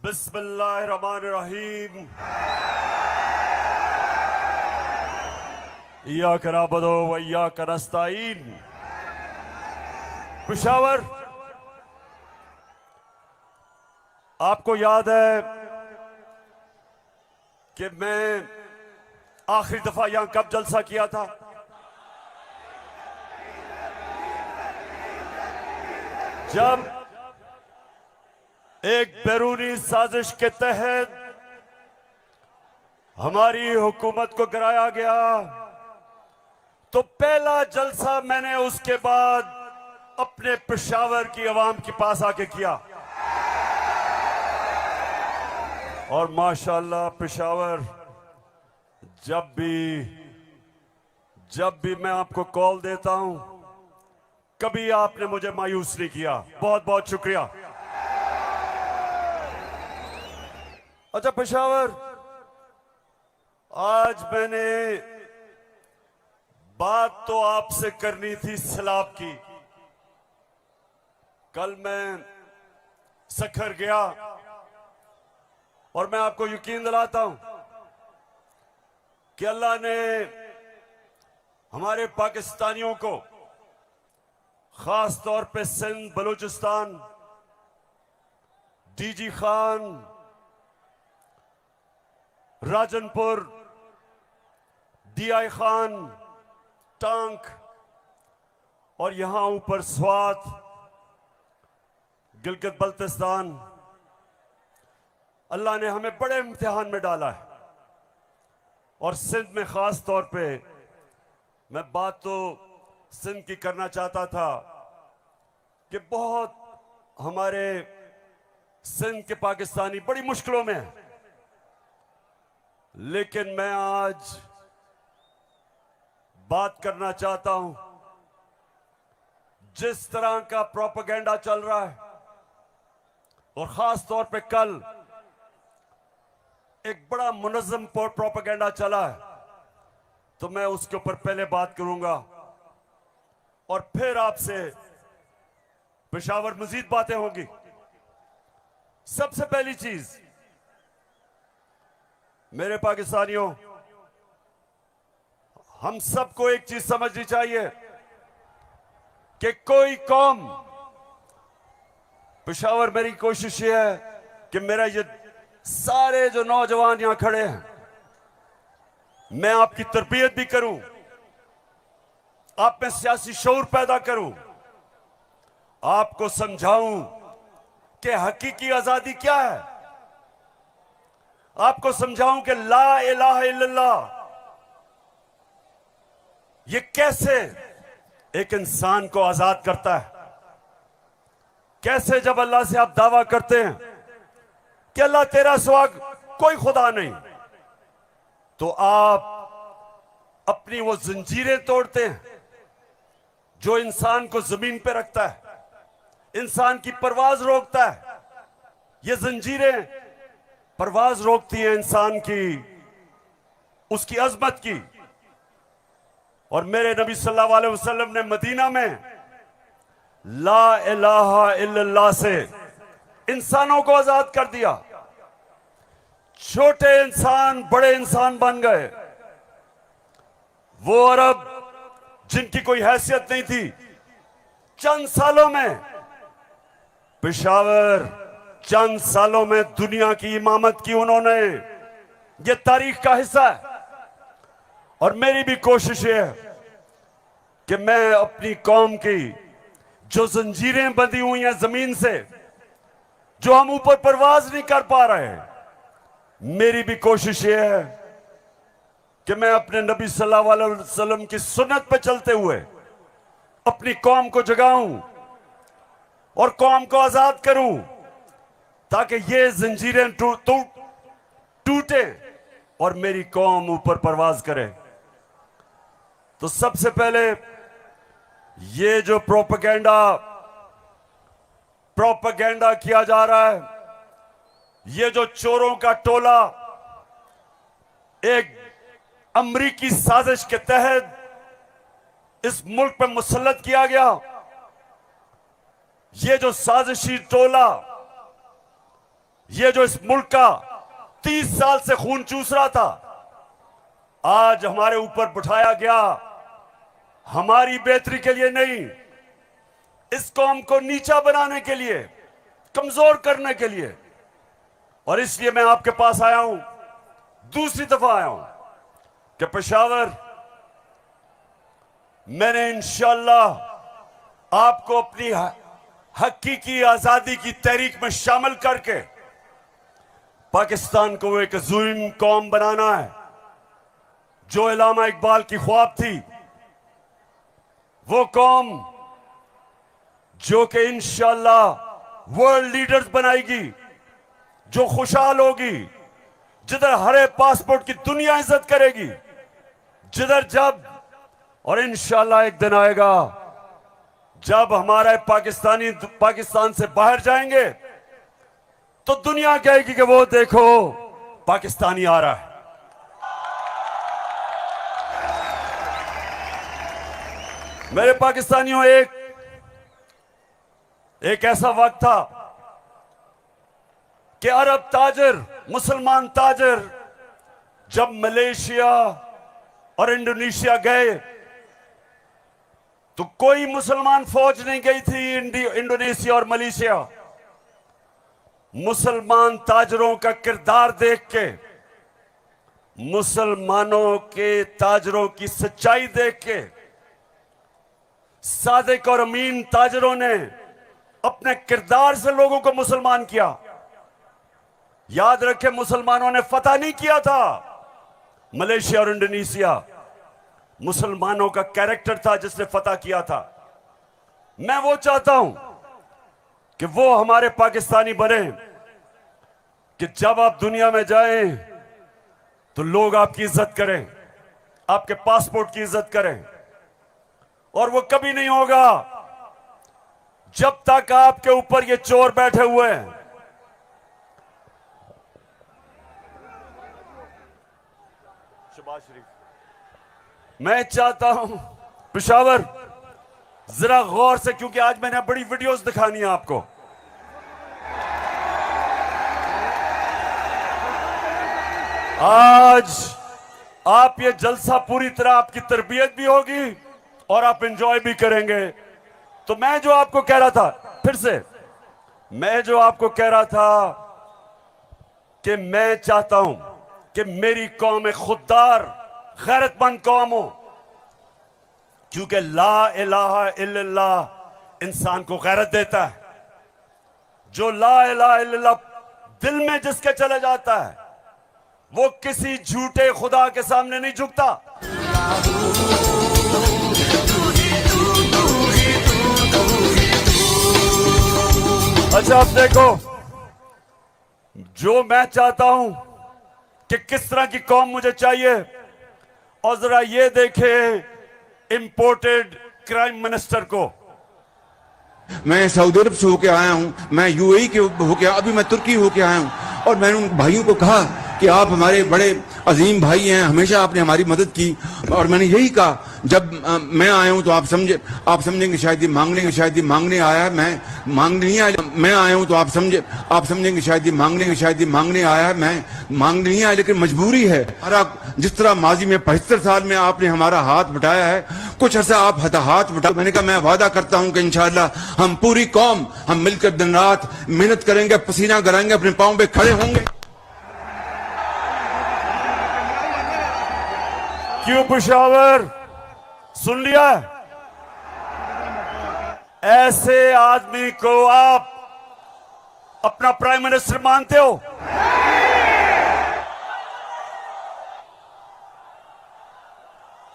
बिस्मिल्लाहिर्रहमानिर्रहीम। इय्याक नअबुदु व इय्याक नस्तईन। पेशावर, आपको याद है कि मैं आखिरी दफा यहां कब जलसा किया था? जब एक बैरूनी साजिश के तहत हमारी हुकूमत को गिराया गया, तो पहला जलसा मैंने उसके बाद अपने पेशावर की आवाम के पास आके किया। और माशाअल्लाह पेशावर, जब भी मैं आपको कॉल देता हूं, कभी आपने मुझे मायूस नहीं किया। बहुत बहुत शुक्रिया। अच्छा पेशावर, आज मैंने बात तो आपसे करनी थी सैलाब की। कल मैं सखर गया और मैं आपको यकीन दिलाता हूं कि अल्लाह ने हमारे पाकिस्तानियों को, खास तौर पे सिंध, बलूचिस्तान, डीजी खान, राजनपुर, डीआई खान, टांक और यहां ऊपर स्वात, गिलगित बल्तिस्तान, अल्लाह ने हमें बड़े इम्तिहान में डाला है। और सिंध में खास तौर पे मैं बात तो सिंध की करना चाहता था कि बहुत हमारे सिंध के पाकिस्तानी बड़ी मुश्किलों में हैं। लेकिन मैं आज बात करना चाहता हूं, जिस तरह का प्रोपेगेंडा चल रहा है, और खास तौर पे कल एक बड़ा मुनज़्ज़म प्रोपेगेंडा चला है, तो मैं उसके ऊपर पहले बात करूंगा और फिर आपसे पेशावर मजीद बातें होंगी। सबसे पहली चीज, मेरे पाकिस्तानियों, हम सबको एक चीज समझनी चाहिए कि कोई कौम, पेशावर, मेरी कोशिश ये है कि मेरा ये सारे जो नौजवान यहां खड़े हैं, मैं आपकी तरबियत भी करूं, आप में सियासी शऊर पैदा करूं, आपको समझाऊं कि हकीकी आजादी क्या है, आपको समझाऊं कि ला इलाहा इल्लल्लाह ये कैसे एक इंसान को आजाद करता है। कैसे जब अल्लाह से आप दावा करते हैं कि अल्लाह तेरा सिवा कोई खुदा नहीं, तो आप अपनी वो जंजीरें तोड़ते हैं जो इंसान को जमीन पे रखता है, इंसान की परवाज रोकता है। ये जंजीरें परवाज रोकती हैं इंसान की, उसकी अजमत की। और मेरे नबी सल्लल्लाहु अलैहि वसल्लम ने मदीना में ला इलाहा इल्लल्लाह से इंसानों को आजाद कर दिया। छोटे इंसान बड़े इंसान बन गए। वो अरब जिनकी कोई हैसियत नहीं थी, चंद सालों में, पेशावर, चंद सालों में दुनिया की इमामत की उन्होंने। ये तारीख का हिस्सा है। और मेरी भी कोशिश है कि मैं अपनी कौम की जो जंजीरें बंधी हुई हैं जमीन से, जो हम ऊपर परवाज नहीं कर पा रहे हैं, मेरी भी कोशिश ये है कि मैं अपने नबी सल्लल्लाहु अलैहि वसल्लम की सुन्नत पे चलते हुए अपनी कौम को जगाऊं और कौम को आजाद करूं, ताकि ये जंजीरें टूटे और मेरी कौम ऊपर परवाज करे। तो सबसे पहले ये जो प्रोपेगेंडा किया जा रहा है, ये जो चोरों का टोला एक अमरीकी साजिश के तहत इस मुल्क पर मुसल्लत किया गया, ये जो साजिशी टोला ये जो इस मुल्क का 30 साल से खून चूस रहा था, आज हमारे ऊपर बिठाया गया हमारी बेहतरी के लिए नहीं, इस कौम को नीचा बनाने के लिए, कमजोर करने के लिए। और इसलिए मैं आपके पास आया हूं, दूसरी दफा आया हूं कि पेशावर, मैंने इंशाअल्लाह आपको अपनी हकीकी आजादी की तहरीक में शामिल करके पाकिस्तान को एक अज़ीम कौम बनाना है। जो इलामा इकबाल की ख्वाब थी, वो कौम जो कि इंशाअल्लाह वर्ल्ड लीडर्स बनाएगी, जो खुशहाल होगी, जिधर हरे पासपोर्ट की दुनिया इज्जत करेगी, जिधर जब, और इंशाअल्लाह एक दिन आएगा जब हमारे पाकिस्तानी पाकिस्तान से बाहर जाएंगे तो दुनिया कहेगी कि वो देखो पाकिस्तानी आ रहा है। मेरे पाकिस्तानियों, एक ऐसा वक्त था कि अरब ताजिर, मुसलमान ताजिर जब मलेशिया और इंडोनेशिया गए तो कोई मुसलमान फौज नहीं गई थी इंडोनेशिया और मलेशिया। मुसलमान ताजरों का किरदार देख के, मुसलमानों के ताजरों की सच्चाई देख के, सादिक और अमीन ताजरों ने अपने किरदार से लोगों को मुसलमान किया। याद रखें, मुसलमानों ने फतह नहीं किया था मलेशिया और इंडोनेशिया, मुसलमानों का कैरेक्टर था जिसने फतह किया था। मैं वो चाहता हूं कि वो हमारे पाकिस्तानी बने कि जब आप दुनिया में जाएं तो लोग आपकी इज्जत करें, आपके पासपोर्ट की इज्जत करें। और वो कभी नहीं होगा जब तक आपके ऊपर ये चोर बैठे हुए हैं। शहबाज शरीफ, मैं चाहता हूं पेशावर जरा गौर से, क्योंकि आज मैंने बड़ी वीडियोस दिखानी है आपको। आज आप ये जलसा पूरी तरह आपकी तरबियत भी होगी और आप एंजॉय भी करेंगे। तो मैं जो आपको कह रहा था, फिर से मैं जो आपको कह रहा था कि मैं चाहता हूं कि मेरी कौम एक खुददार, गैरतमंद कौम हो, क्योंकि ला इलाहा इल्लल्लाह इंसान को गैरत देता है। जो ला इलाहा इल्लल्लाह दिल में जिसके चले जाता है, वो किसी झूठे खुदा के सामने नहीं झुकता। अच्छा, अब देखो, जो मैं चाहता हूं कि किस तरह की कौम मुझे चाहिए, और जरा ये देखें इंपोर्टेड क्राइम मिनिस्टर को। मैं सऊदी अरब से होके आया हूं, मैं यूएई के होके, अभी मैं तुर्की होके आया हूं, और मैंने उन भाइयों को कहा कि आप हमारे बड़े अजीम भाई हैं, हमेशा आपने हमारी मदद की। और मैंने यही कहा, जब मैं आया हूं तो आप समझेंगे शायद ये मांगने के, शायद ये मांगने आया है, मैं मांगने नहीं आया। मैं आया हूं तो आप समझेंगे शायद ये मांगने के, शायद ये मांगने आया है, मैं मांगने नहीं आया, लेकिन मजबूरी है। जिस तरह माजी में 75 साल में आपने हमारा हाथ बटाया है, कुछ अर्सा आप हाथ बटा। मैंने कहा मैं वादा करता हूं कि इंशाअल्लाह हम पूरी कौम, हम मिलकर दिन रात मेहनत करेंगे, पसीना गराएंगे, अपने पांव पे खड़े होंगे। क्यों पेशावर, सुन लिया? ऐसे आदमी को आप अपना प्राइम मिनिस्टर मानते हो?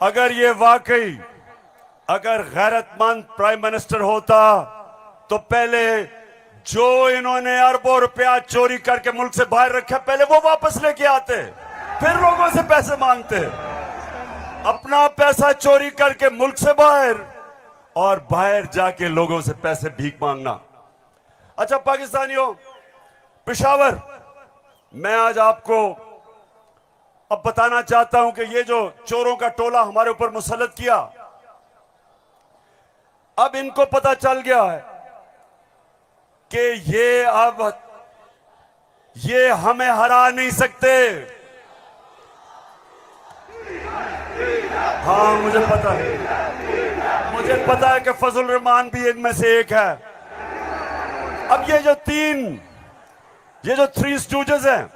अगर ये वाकई अगर गैरतमंद प्राइम मिनिस्टर होता तो पहले जो इन्होंने अरबों रुपया चोरी करके मुल्क से बाहर रखा, पहले वो वापस लेके आते, फिर लोगों से पैसे मांगते। अपना पैसा चोरी करके मुल्क से बाहर, और बाहर जाके लोगों से पैसे भीख मांगना। अच्छा पाकिस्तानियों, पेशावर, मैं आज आपको अब बताना चाहता हूं कि ये जो चोरों का टोला हमारे ऊपर मुसल्लत किया, अब इनको पता चल गया है कि ये अब ये हमें हरा नहीं सकते। हाँ मुझे पता है कि फजल रहमान भी इनमें से एक है। अब ये जो थ्री स्टूजेस हैं,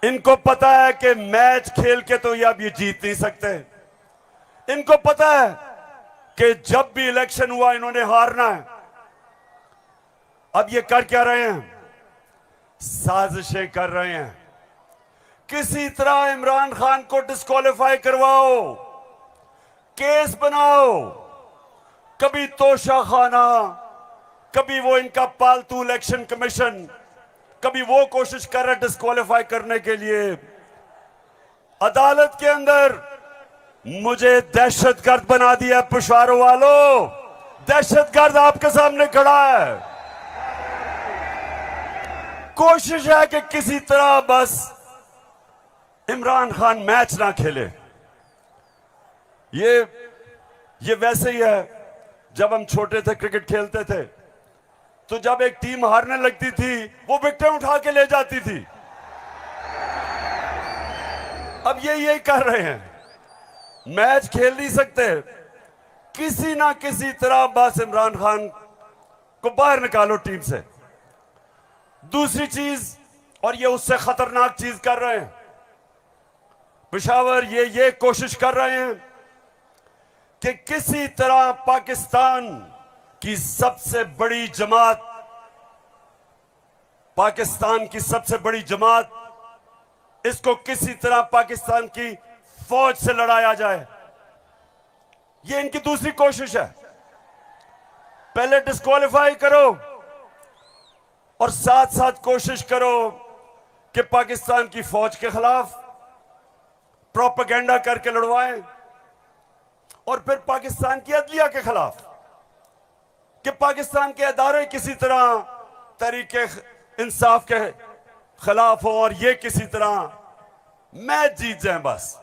इनको पता है कि मैच खेल के तो ये अब ये जीत नहीं सकते। इनको पता है कि जब भी इलेक्शन हुआ इन्होंने हारना है। अब ये कर क्या रहे हैं? साजिशें कर रहे हैं। किसी तरह इमरान खान को डिस्क्वालीफाई करवाओ, केस बनाओ, कभी तोशाखाना, कभी वो इनका पालतू इलेक्शन कमीशन, कभी वो कोशिश कर रहे डिस्क्वालीफाई करने के लिए। अदालत के अंदर मुझे दहशतगर्द बना दिया पुशारों वालों। दहशतगर्द आपके सामने खड़ा है। कोशिश है कि किसी तरह बस इमरान खान मैच ना खेले। ये वैसे ही है, जब हम छोटे थे क्रिकेट खेलते थे तो जब एक टीम हारने लगती थी वो विकेट उठा के ले जाती थी। अब ये यही कर रहे हैं, मैच खेल नहीं सकते, किसी ना किसी तरह बस इमरान खान को बाहर निकालो टीम से। दूसरी चीज, और ये उससे खतरनाक चीज कर रहे हैं पेशावर, ये कोशिश कर रहे हैं कि किसी तरह पाकिस्तान की सबसे बड़ी जमात, इसको किसी तरह पाकिस्तान की फौज से लड़ाया जाए। ये इनकी दूसरी कोशिश है। पहले डिस्क्वालीफाई करो और साथ साथ कोशिश करो कि पाकिस्तान की फौज के खिलाफ प्रोपेगेंडा करके लड़वाएं, और फिर पाकिस्तान की अदलिया के खिलाफ कि पाकिस्तान के अदारे किसी तरह तरीके इंसाफ के खिलाफ हो और ये किसी तरह मैच जीत जाएं। बस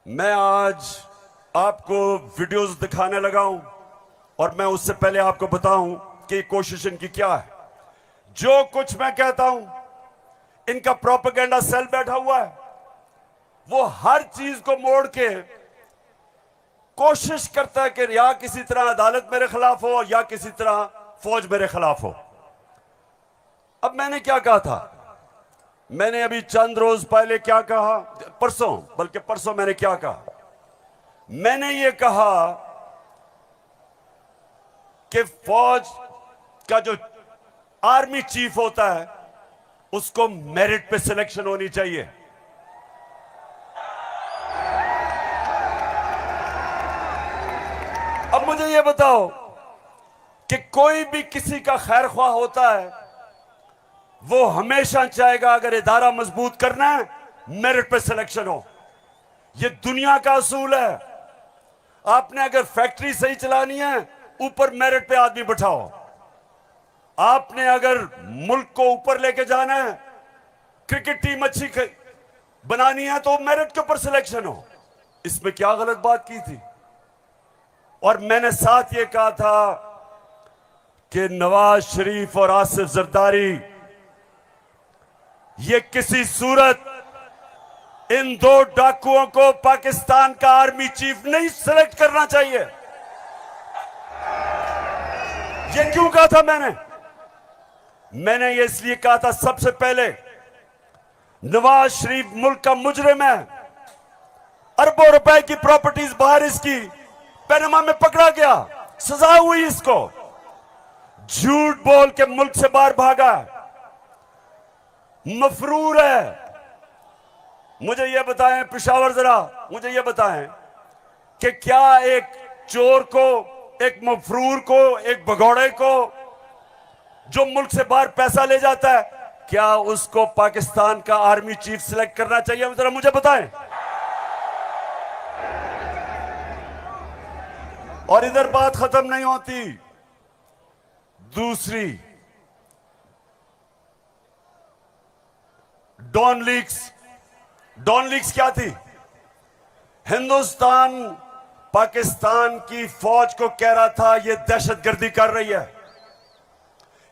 मैं आज आपको वीडियोस दिखाने लगा हूं, और मैं उससे पहले आपको बताऊं कि कोशिश इनकी क्या है। जो कुछ मैं कहता हूं, इनका प्रोपेगेंडा सेल बैठा हुआ है, वो हर चीज को मोड़ के कोशिश करता है कि या किसी तरह अदालत मेरे खिलाफ हो या किसी तरह फौज मेरे खिलाफ हो। अब मैंने क्या कहा था, मैंने अभी चंद रोज पहले क्या कहा, परसों मैंने क्या कहा, मैंने ये कहा कि फौज का जो आर्मी चीफ होता है उसको मेरिट पे सिलेक्शन होनी चाहिए। अब मुझे यह बताओ कि कोई भी किसी का खैर ख्वाह होता है, वो हमेशा चाहेगा अगर इदारा मजबूत करना है मेरिट पे सिलेक्शन हो। यह दुनिया का असूल है। आपने अगर फैक्ट्री सही चलानी है ऊपर मेरिट पे आदमी बिठाओ। आपने अगर मुल्क को ऊपर लेके जाना है, क्रिकेट टीम अच्छी बनानी है तो मेरिट के ऊपर सिलेक्शन हो। इसमें क्या गलत बात की थी? और मैंने साथ ये कहा था कि नवाज शरीफ और आसिफ जरदारी, ये किसी सूरत इन दो डाकुओं को पाकिस्तान का आर्मी चीफ नहीं सिलेक्ट करना चाहिए। ये क्यों कहा था मैंने ये इसलिए कहा था, सबसे पहले नवाज शरीफ मुल्क का मुजरिम है। अरबों रुपए की प्रॉपर्टीज बाहर इसकी पैनमा में पकड़ा गया, सजा हुई इसको, झूठ बोल के मुल्क से बाहर भागा, मफरूर है। मुझे यह बताएं पेशावर, जरा मुझे यह बताएं कि क्या एक चोर को, एक मफरूर को, एक भगौड़े को जो मुल्क से बाहर पैसा ले जाता है, क्या उसको पाकिस्तान का आर्मी चीफ सिलेक्ट करना चाहिए? जरा मुझे बताएं। और इधर बात खत्म नहीं होती। दूसरी, डॉन लीक्स क्या थी? हिंदुस्तान पाकिस्तान की फौज को कह रहा था ये दहशतगर्दी कर रही है।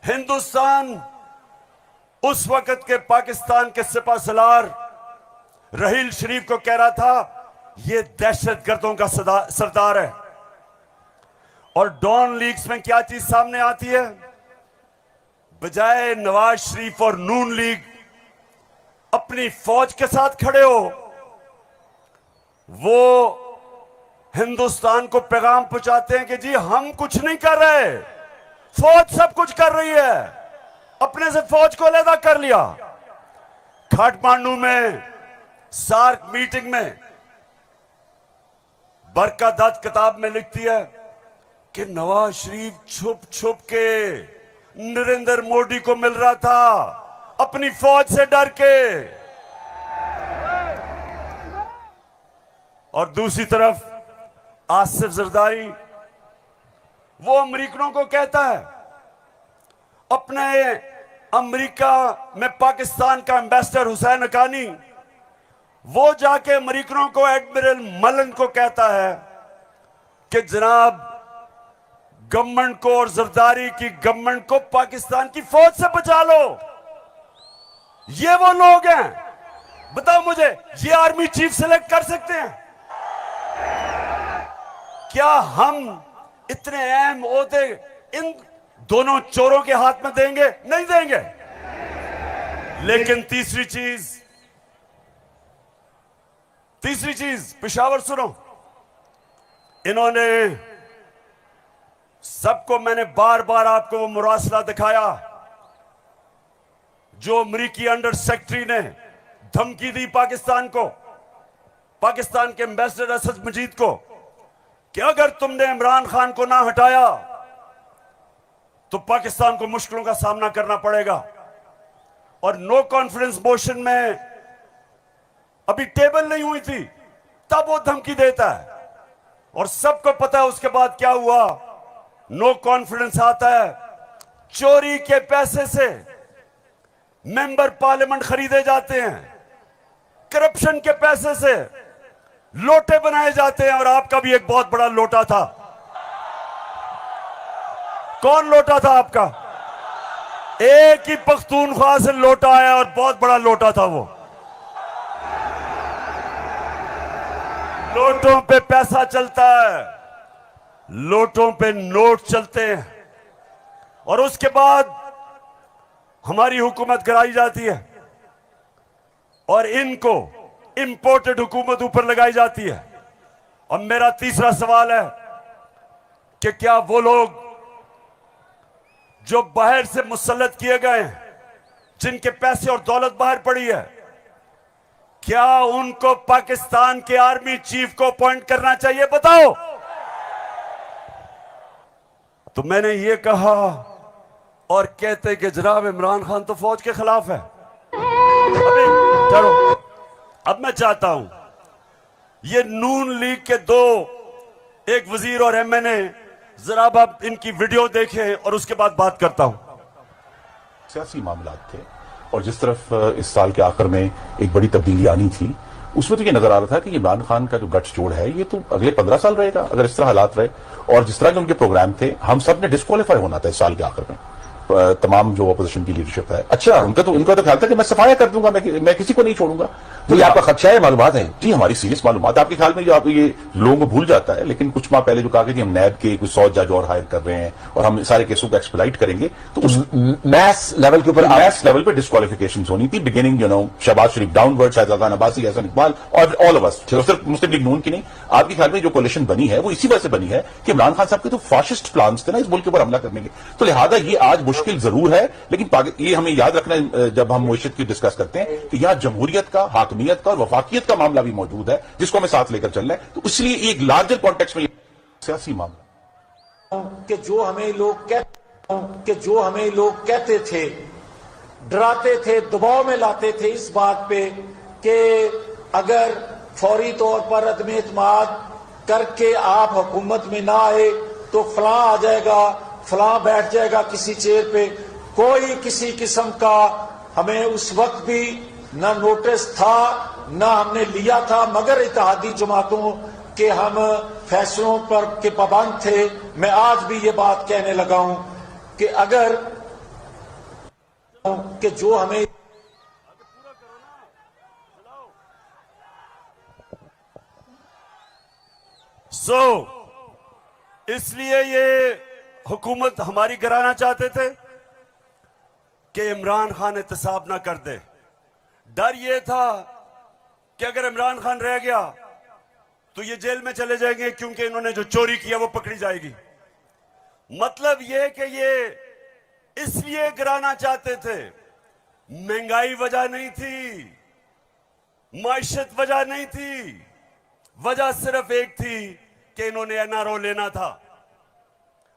हिंदुस्तान उस वक्त के पाकिस्तान के सिपा सलार रहील शरीफ को कह रहा था ये दहशतगर्दों का सरदार है। और डॉन लीग्स में क्या चीज सामने आती है? बजाय नवाज शरीफ और नून लीग अपनी फौज के साथ खड़े हो, वो हिंदुस्तान को पैगाम पहुंचाते हैं कि जी हम कुछ नहीं कर रहे, फौज सब कुछ कर रही है। अपने से फौज को अलग कर लिया। काठमांडू में सार्क मीटिंग में बरकत दत्त किताब में लिखती है कि नवाज शरीफ छुप छुप के नरेंद्र मोदी को मिल रहा था अपनी फौज से डर के। और दूसरी तरफ आसिफ जरदारी वो अमेरिकनों को कहता है, अपने अमेरिका में पाकिस्तान का एम्बेसडर हुसैन हक्कानी वो जाके अमेरिकनों को एडमिरल मलन को कहता है कि जनाब गवर्नमेंट को और जरदारी की गवर्नमेंट को पाकिस्तान की फौज से बचा लो। ये वो लोग हैं, बताओ मुझे, ये आर्मी चीफ सेलेक्ट कर सकते हैं? क्या हम इतने अहम ओहदे इन दोनों चोरों के हाथ में देंगे? नहीं देंगे। लेकिन तीसरी चीज पेशावर सुनो, इन्होंने सबको, मैंने बार बार आपको वो मुरासला दिखाया जो अमरीकी अंडर सेक्रेटरी ने धमकी दी पाकिस्तान को, पाकिस्तान के एम्बेसडर असद मजीद को, कि अगर तुमने इमरान खान को ना हटाया तो पाकिस्तान को मुश्किलों का सामना करना पड़ेगा। और नो कॉन्फिडेंस मोशन में अभी टेबल नहीं हुई थी तब वो धमकी देता है, और सबको पता है उसके बाद क्या हुआ। नो कॉन्फिडेंस आता है, चोरी के पैसे से मेंबर पार्लियामेंट खरीदे जाते हैं, करप्शन के पैसे से लोटे बनाए जाते हैं। और आपका भी एक बहुत बड़ा लोटा था। कौन लोटा था आपका? एक ही पख्तूनख्वा से लोटा आया और बहुत बड़ा लोटा था वो। लोटों पे पैसा चलता है, लोटों पे नोट चलते हैं, और उसके बाद हमारी हुकूमत गिराई जाती है और इनको इंपोर्टेड हुकूमत ऊपर लगाई जाती है। और मेरा तीसरा सवाल है कि क्या वो लोग जो बाहर से मुसल्लत किए गए हैं, जिनके पैसे और दौलत बाहर पड़ी है, क्या उनको पाकिस्तान के आर्मी चीफ को अपॉइंट करना चाहिए? बताओ। तो मैंने ये कहा और कहते कि जनाब इमरान खान तो फौज के खिलाफ है। अभी चलो, अब मैं चाहता हूं ये नून लीग के दो, एक वजीर और एमएनए, जरा आप इनकी वीडियो देखें और उसके बाद बात करता हूं। सियासी मामलात थे और जिस तरफ इस साल के आखिर में एक बड़ी तब्दीली आनी थी, उसमें तो ये नजर आ रहा था कि इमरान खान का जो गठजोड़ है ये तो अगले 15 साल रहेगा अगर इस तरह हालात रहे। और जिस तरह के उनके प्रोग्राम थे, हम सब ने डिस्क्वालीफाई होना था इस साल के आखिर में, तमाम जो अपोजिशन की लीडरशिप है। अच्छा, उनका तो ख्याल था कि मैं सफाया कर दूंगा, मैं किसी को नहीं छोड़ूंगा। तो ये आपका खदशा है? मालूमात है जी, हमारी सीरियस मालूमात आपके ख्याल में जो आप ये लोगों को भूल जाता है, लेकिन कुछ माह पहले जो कहा कि हम नैब के कुछ 100 जज और हायर कर रहे हैं और हम सारे केसों को एक्सप्लाइट करेंगे, तो उस मैथ्स लेवल के ऊपर मैथ्स लेवल पे डिस्क्वालिफिकेशन होनी थी। बिगिनिंग शहबाज शरीफ डाउनवर्ड, शाहजादा अब्बासी, हसन इकबाल और ऑल ऑफ अस, सिर्फ मुस्लिम लीग नून की नहीं। आपके ख्याल में जो कोलिशन बनी है वो इसी वजह से बनी है कि इमरान खान साहब के तो फाशिस्ट प्लान्स थे ना इस मुल्क के ऊपर हमला करने के। तो लिहाजा ये आज मुश्किल जरूर है, लेकिन ये हमें याद रखना है जब हम मुआशरत की डिस्कस करते हैं कि यहाँ जमहूरियत का, हाकमियत का और वफाकियत का मामला भी मौजूद है जिसको हमें साथ लेकर चलना है। तो इसलिए एक लार्जर कॉन्टेक्स्ट में सियासी मामला कि जो हमें लोग कहते थे, डराते थे, दबाव में लाते थे इस बात पे कि अगर फौरी तौर पर अदम एतमाद करके आप हुकूमत में ना आए तो फलां आ जाएगा, फलां बैठ जाएगा किसी चेयर पे। कोई किसी किस्म का हमें उस वक्त भी ना नोटिस था ना हमने लिया था, मगर इत्तेहादी जमातों के हम फैसलों पर के पाबंद थे। मैं आज भी ये बात कहने लगा हूं कि अगर कि जो हमें इसलिए ये हुकूमत हमारी गिराना चाहते थे कि इमरान खान एहतसाब ना कर दे। डर ये था कि अगर इमरान खान रह गया तो ये जेल में चले जाएंगे, क्योंकि इन्होंने जो चोरी किया वो पकड़ी जाएगी। मतलब ये कि ये इसलिए गिराना चाहते थे, महंगाई वजह नहीं थी, माइशत वजह नहीं थी, वजह सिर्फ एक थी कि इन्होंने एनआरओ लेना था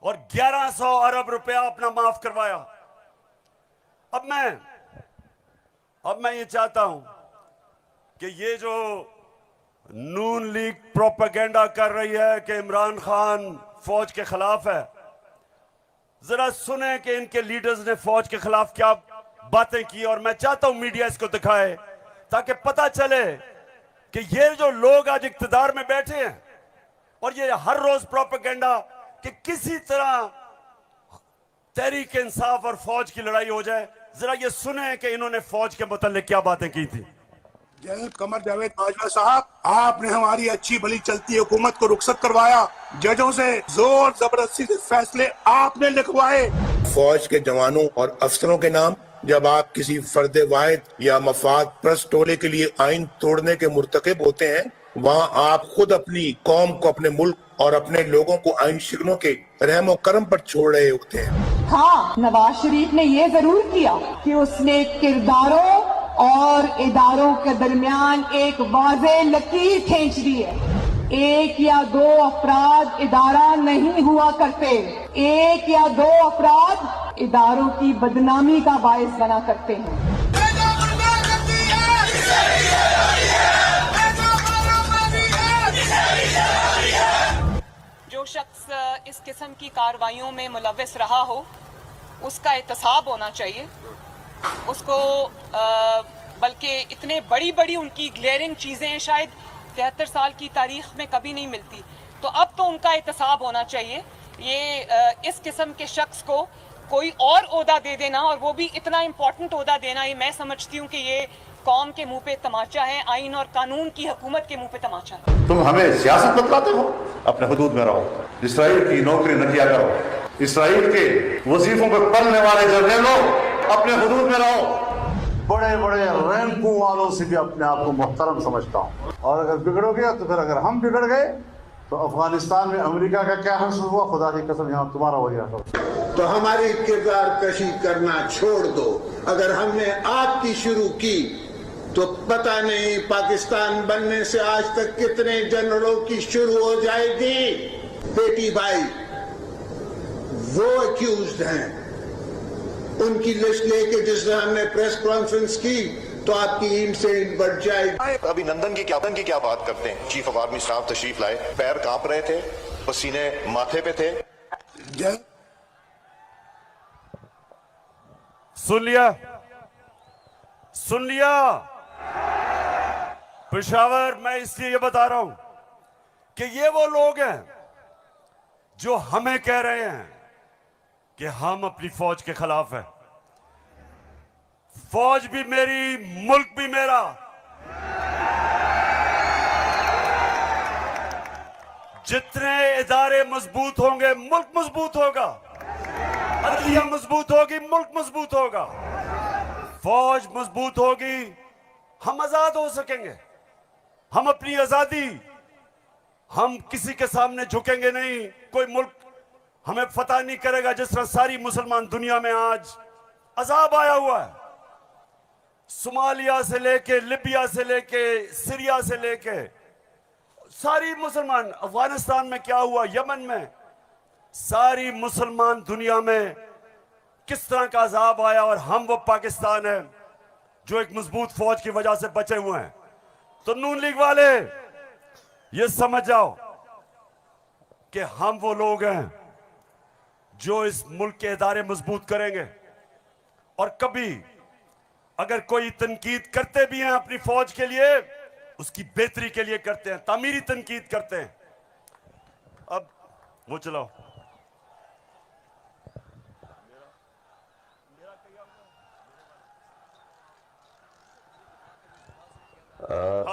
और 1100 अरब रुपया अपना माफ करवाया। अब मैं ये चाहता हूं कि ये जो नून लीग प्रोपेगेंडा कर रही है कि इमरान खान फौज के खिलाफ है, जरा सुने कि इनके लीडर्स ने फौज के खिलाफ क्या बातें की। और मैं चाहता हूं मीडिया इसको दिखाए ताकि पता चले कि ये जो लोग आज इक्तदार में बैठे हैं और ये हर रोज प्रोपेगेंडा कि किसी तरह तहरीक इंसाफ और फौज की लड़ाई हो जाए, जरा ये सुने कि इन्होंने फौज के मुताल्लिक क्या बातें की थी। जनरल कमर जावेद बाजवा साहब, आपने हमारी अच्छी भली चलती हुकूमत को रुखसत करवाया, जजों से जोर जबरदस्ती से फैसले आपने लिखवाए। फौज के जवानों और अफसरों के नाम जब आप किसी फर्द वाहिद या मफाद प्रस्त टोले के लिए आइन तोड़ने के मुर्तकिब होते हैं, वहाँ आप खुद अपनी कौम को, अपने मुल्क और अपने लोगों को आइन शिकनों के रहमो करम पर छोड़ रहे होते हैं। हाँ, नवाज शरीफ ने ये जरूर किया कि उसने किरदारों और इदारों के दरमियान एक वाज़ेह लकीर खींच दी है। एक या दो अफराद इदारा नहीं हुआ करते, एक या दो अफराद इदारों की बदनामी का बायस बना करते हैं। जो शख्स इस किस्म की कार्रवाइयों में मुलव्वस रहा हो उसका एहतसाब होना चाहिए। उसको बल्कि इतने बड़ी बड़ी उनकी ग्लेयरिंग चीज़ें शायद 73 साल की तारीख में कभी नहीं मिलती, तो अब तो उनका एहतसाब होना चाहिए। ये इस किस्म के शख्स को कोई और ओहदा दे देना, और वो भी इतना इम्पोर्टेंट ओहदा देना, ये मैं समझती हूँ कि ये कौम के मुंह पे तमाचा है, आइन और कानून की हुकूमत के मुंह पे तमाचा है। तुम हमें सियासत बतलाते हो, अपने हुदूद में रहो, इसराइल की नौकरी न किया करो, इसराइल के वजीफों पर पढ़ने वाले जर्नलों अपने हुदूद में रहो। बड़े बड़े रैंकों वालों से भी अपने आप को मुहतरम समझता हूँ, और अगर बिगड़ोगे तो फिर अगर हम बिगड़ गए तो अफगानिस्तान में अमेरिका का क्या हासिल हुआ, खुदा की कसम यहाँ तुम्हारा हो गया। तो हमारी किरदार कशी करना छोड़ दो। अगर हमने आपकी शुरू की तो पता नहीं पाकिस्तान बनने से आज तक कितने जनरलों की शुरू हो जाएगी। बेटी भाई वो अक्यूज्ड हैं, उनकी लिस्ट लेके जिस दिन हमने प्रेस कॉन्फ्रेंस की तो आपकी ईम से बढ़ जाएगी। अभिनंदन की क्या बात करते हैं। चीफ ऑफ आर्मी स्टाफ तशरीफ लाए, पैर कांप रहे थे, पसीने माथे पे थे। सुन लिया पेशावर, मैं इसलिए ये बता रहा हूं कि ये वो लोग हैं जो हमें कह रहे हैं कि हम अपनी फौज के खिलाफ हैं। फौज भी मेरी, मुल्क भी मेरा। जितने इदारे मजबूत होंगे मुल्क मजबूत होगा, अदलिया मजबूत होगी मुल्क मजबूत होगा, फौज मजबूत होगी, हम आजाद हो सकेंगे। हम अपनी आजादी, हम किसी के सामने झुकेंगे नहीं, कोई मुल्क हमें फतह नहीं करेगा। जिस तरह सारी मुसलमान दुनिया में आज अजाब आया हुआ है, सोमालिया से लेके, लिबिया से लेके, सीरिया से लेके, सारी मुसलमान, अफगानिस्तान में क्या हुआ, यमन में, सारी मुसलमान दुनिया में किस तरह का अजाब आया, और हम वो पाकिस्तान है जो एक मजबूत फौज की वजह से बचे हुए हैं। तो नून लीग वाले ये समझ जाओ कि हम वो लोग हैं जो इस मुल्क के इदारे मजबूत करेंगे। और कभी अगर कोई तनकीद करते भी हैं अपनी फौज के लिए, उसकी बेहतरी के लिए करते हैं, तामीरी तनकीद करते हैं। अब वो चलाओ।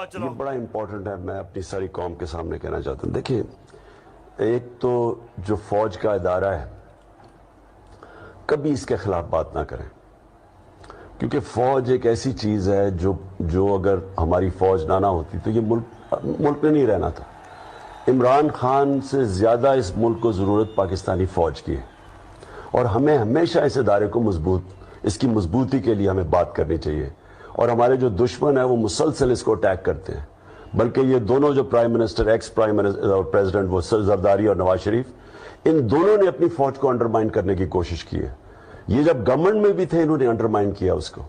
बात ये चलाऊं। बड़ा इंपॉर्टेंट है, मैं अपनी सारी कौम के सामने कहना चाहता हूं। देखिए, एक तो जो फौज का इदारा है, कभी इसके खिलाफ बात ना करें, क्योंकि फौज एक ऐसी चीज है जो अगर हमारी फौज ना होती तो ये मुल्क में नहीं रहना था। इमरान खान से ज्यादा इस मुल्क को जरूरत पाकिस्तानी फौज की है, और हमें हमेशा इस इदारे को इसकी मजबूती के लिए हमें बात करनी चाहिए। और हमारे जो दुश्मन है वो मुसलसल इसको अटैक करते हैं, बल्कि ये दोनों जो prime minister, ex prime minister और प्रेसिडेंट, वो जरदारी और नवाज शरीफ, इन दोनों ने अपनी फौज को अंडरमाइन करने की कोशिश की है। ये जब गवर्नमेंट में भी थे, इन्होंने अंडरमाइन किया उसको।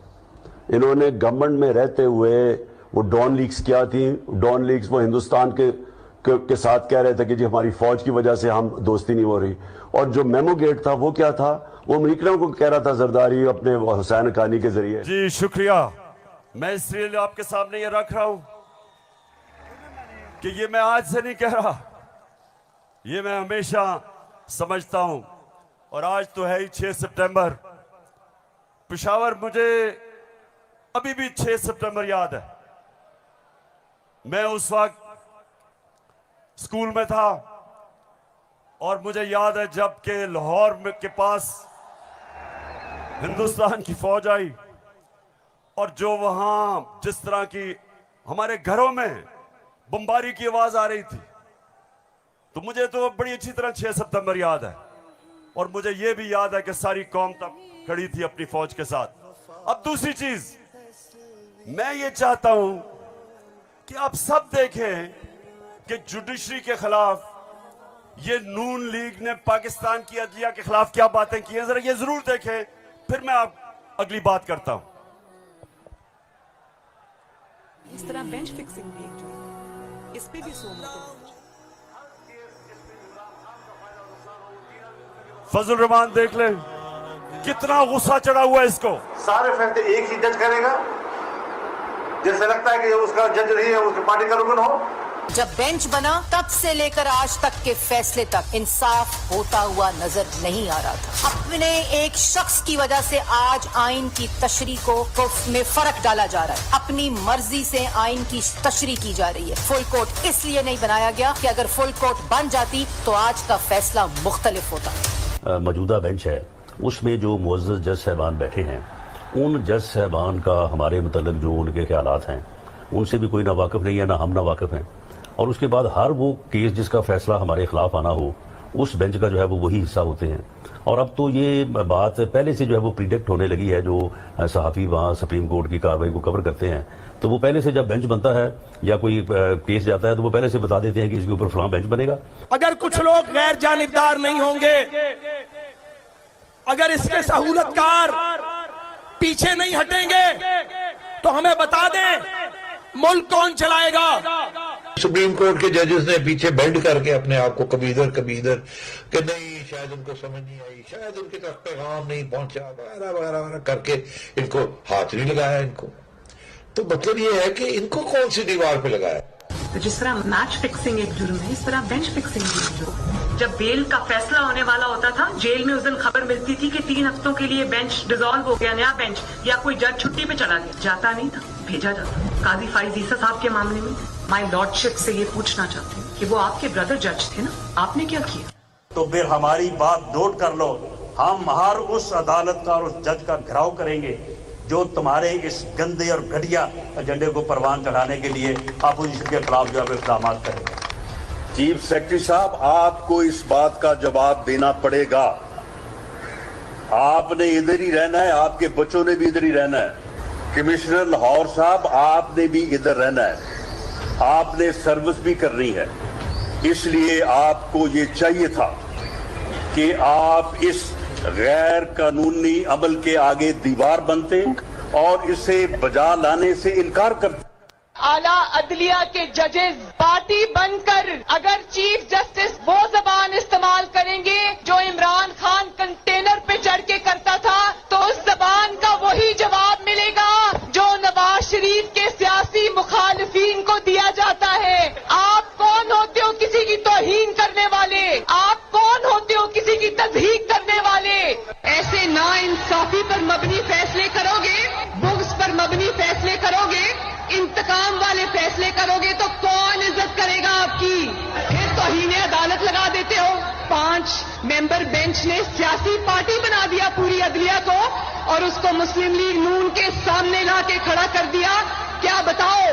इन्होंने गवर्नमेंट में रहते हुए वो डॉन लीग्स क्या थी, डॉन लीग्स वो हिंदुस्तान के साथ कह रहे थे कि जी हमारी फौज की वजह से हम दोस्ती नहीं हो रही। और जो मेमो गेट था वो क्या था, वो अमेरिकनों को कह रहा था जरदारी अपने हुसैन हक्कानी के जरिए। जी शुक्रिया। मैं इसलिए आपके सामने ये रख रहा हूं कि ये मैं आज से नहीं कह रहा, ये मैं हमेशा समझता हूं। और आज तो है ही 6 सितंबर। पेशावर, मुझे अभी भी 6 सितंबर याद है। मैं उस वक्त स्कूल में था और मुझे याद है जब के लाहौर के पास हिंदुस्तान की फौज आई और जो वहां जिस तरह की हमारे घरों में बमबारी की आवाज आ रही थी, तो मुझे तो बड़ी अच्छी तरह 6 सितंबर याद है। और मुझे यह भी याद है कि सारी कौम तब खड़ी थी अपनी फौज के साथ। अब दूसरी चीज, मैं ये चाहता हूं कि आप सब देखें कि जुडिशरी के खिलाफ ये नून लीग ने पाकिस्तान की अदलिया के खिलाफ क्या बातें की हैं, जरा ये जरूर देखें, फिर मैं आप अगली बात करता हूं। इस तरह बेंच फिक्सिंग भी एक जो इस पे भी फजल रहमान देख ले कितना गुस्सा चढ़ा हुआ है इसको। सारे फैसले एक ही जज करेगा, जैसे लगता है कि उसका जज नहीं है, उसकी पार्टी का रुकन हो। जब बेंच बना तब से लेकर आज तक के फैसले तक इंसाफ होता हुआ नजर नहीं आ रहा था। अपने एक शख्स की वजह से आज आइन की तशरीह को में फर्क डाला जा रहा है। अपनी मर्जी से आइन की तशरीह की जा रही है। फुल कोर्ट इसलिए नहीं बनाया गया कि अगर फुल कोर्ट बन जाती तो आज का फैसला मुख्तलिफ होता। मौजूदा बेंच है, उसमें जो मुअज़्ज़ज़ जज साहबान बैठे हैं, उन जज साहबान का हमारे मतलब जो उनके ख्यालात हैं उनसे भी कोई ना वाकिफ नहीं है, ना हम ना वाकिफ हैं। और उसके बाद हर वो केस जिसका फैसला हमारे खिलाफ आना हो, उस बेंच का जो है वो वही हिस्सा होते हैं। और अब तो ये बात पहले से जो है वो प्रिडिक्ट होने लगी है। जो सहाफ़ी वहाँ सुप्रीम कोर्ट की कार्रवाई को कवर करते हैं, तो वो पहले से जब बेंच बनता है या कोई केस जाता है तो वो पहले से बता देते हैं कि इसके ऊपर फलां बेंच बनेगा। अगर कुछ लोग गैर जानिबदार नहीं होंगे, अगर इसके सहूलतकार पीछे नहीं हटेंगे, तो हमें बता दें मुल्क कौन चलाएगा। सुप्रीम कोर्ट के जजेस ने पीछे बेंड करके अपने आप को कभी इधर कि नहीं, शायद उनको समझ नहीं आई, शायद उनके तक पैगाम नहीं पहुंचा, वगैरह वगैरह करके इनको हाथ नहीं लगाया। इनको तो मतलब ये है कि इनको कौन सी दीवार पे लगाया। तो जिस तरह मैच फिक्सिंग एक जुर्म है, इस तरह बेंच फिक्सिंग भी एक जुर्म है। जब बेल का फैसला होने वाला होता था, जेल में उस दिन खबर मिलती थी कि 3 हफ्तों के लिए बेंच डिसॉल्व हो गया, नया बेंच, या कोई जज छुट्टी पे चला गया। जाता नहीं था, भेजा जाता। काजी फाइज ईसा साहब के मामले में माय लॉर्डशिप से ये पूछना चाहते हैं कि वो आपके ब्रदर जज थे ना, आपने क्या किया? तो फिर हमारी बात नोट कर लो, हम हर उस अदालत का और उस जज का घेराव करेंगे जो तुम्हारे इस गंदे और घटिया एजेंडे को परवान चढ़ाने के लिए अपोजिशन के खिलाफ जो है इक़दाम करेंगे। चीफ सेक्रेटरी साहब, आपको इस बात का जवाब देना पड़ेगा। आपने इधर ही रहना है, आपके बच्चों ने भी इधर ही रहना है। कमिश्नर लाहौर साहब, आपने भी इधर रहना है, आपने सर्विस भी करनी है। इसलिए आपको ये चाहिए था कि आप इस गैर कानूनी अमल के आगे दीवार बनते और इसे बजा लाने से इनकार करते। आला अदलिया के जजेस पार्टी बनकर अगर चीफ जस्टिस वो जबान इस्तेमाल करेंगे जो इमरान खान कंटेनर पे चढ़ के करता था, तो उस जबान का वही जवाब मिलेगा जो नवाज शरीफ के सियासी मुखालिफिन को दिया जाता है। आप कौन होते हो किसी की तौहीन करने वाले? आप कौन होते हो किसी की तज़हीक करने वाले? ऐसे नाइंसाफी पर मबनी फैसले करोगे, बुग़्ज़ पर मबनी फैसले करोगे, इंतकाम वाले फैसले फैसले करोगे तो कौन इज्जत करेगा आपकी? फिर तौहीन अदालत लगा देते हो। 5 मेंबर बेंच ने सियासी पार्टी बना दिया पूरी अदलिया को और उसको मुस्लिम लीग नून के सामने ला के खड़ा कर दिया। क्या बताओ,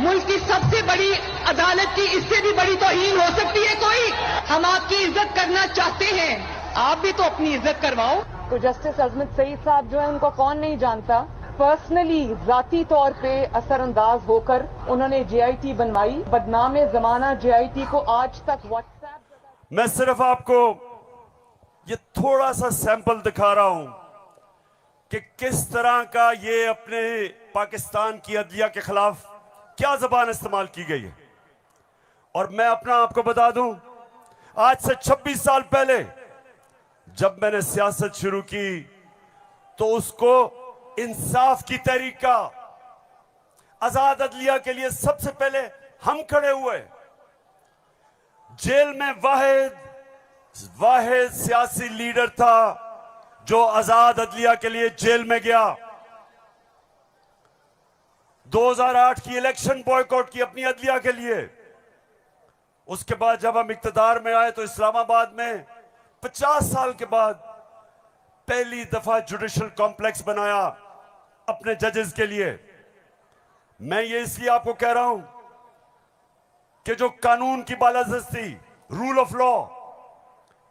मुल्क की सबसे बड़ी अदालत की इससे भी बड़ी तौहीन हो सकती है कोई? हम आपकी इज्जत करना चाहते हैं, आप भी तो अपनी इज्जत करवाओ। तो जस्टिस अजमत सईद साहब जो है उनको कौन नहीं जानता। पर्सनली जाती तौर पे असरअंदाज होकर उन्होंने JIT बनवाई। बदनाम जमाना JIT को आज तक व्हाट्सएप। मैं सिर्फ आपको ये थोड़ा सा सैंपल दिखा रहा हूं कि किस तरह का ये अपने पाकिस्तान की अदलिया के खिलाफ क्या जबान इस्तेमाल की गई है। और मैं अपना आपको बता दूं, आज से 26 साल पहले जब मैंने सियासत शुरू की तो उसको इंसाफ की तहरीक का, आजाद अदलिया के लिए सबसे पहले हम खड़े हुए। जेल में वाहिद सियासी लीडर था जो आजाद अदलिया के लिए जेल में गया। 2008 की इलेक्शन बॉयकॉट की अपनी अदलिया के लिए। उसके बाद जब हम इक्तदार में आए तो इस्लामाबाद में 50 साल के बाद पहली दफा जुडिशल कॉम्प्लेक्स बनाया अपने जजेस के लिए। मैं ये इसलिए आपको कह रहा हूं कि जो कानून की बालादस्ती, रूल ऑफ लॉ,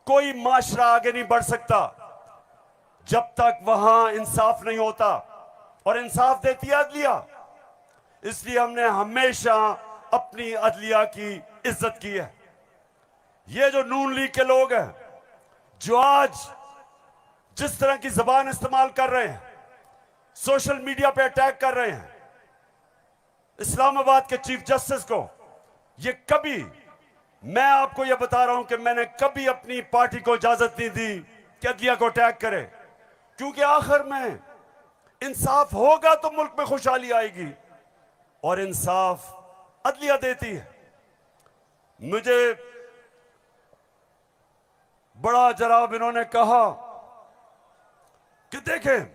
कोई माशरा आगे नहीं बढ़ सकता जब तक वहां इंसाफ नहीं होता। और इंसाफ देती है अदलिया। इसलिए हमने हमेशा अपनी अदलिया की इज्जत की है। ये जो नून लीग के लोग हैं जो आज जिस तरह की जबान इस्तेमाल कर रहे हैं, सोशल मीडिया पे अटैक कर रहे हैं इस्लामाबाद के चीफ जस्टिस को, ये कभी, मैं आपको ये बता रहा हूं कि मैंने कभी अपनी पार्टी को इजाजत नहीं दी कि अदलिया को अटैक करे। क्योंकि आखिर में इंसाफ होगा तो मुल्क में खुशहाली आएगी और इंसाफ अदलिया देती है। मुझे बड़ा जनाब इन्होंने कहा कि देखें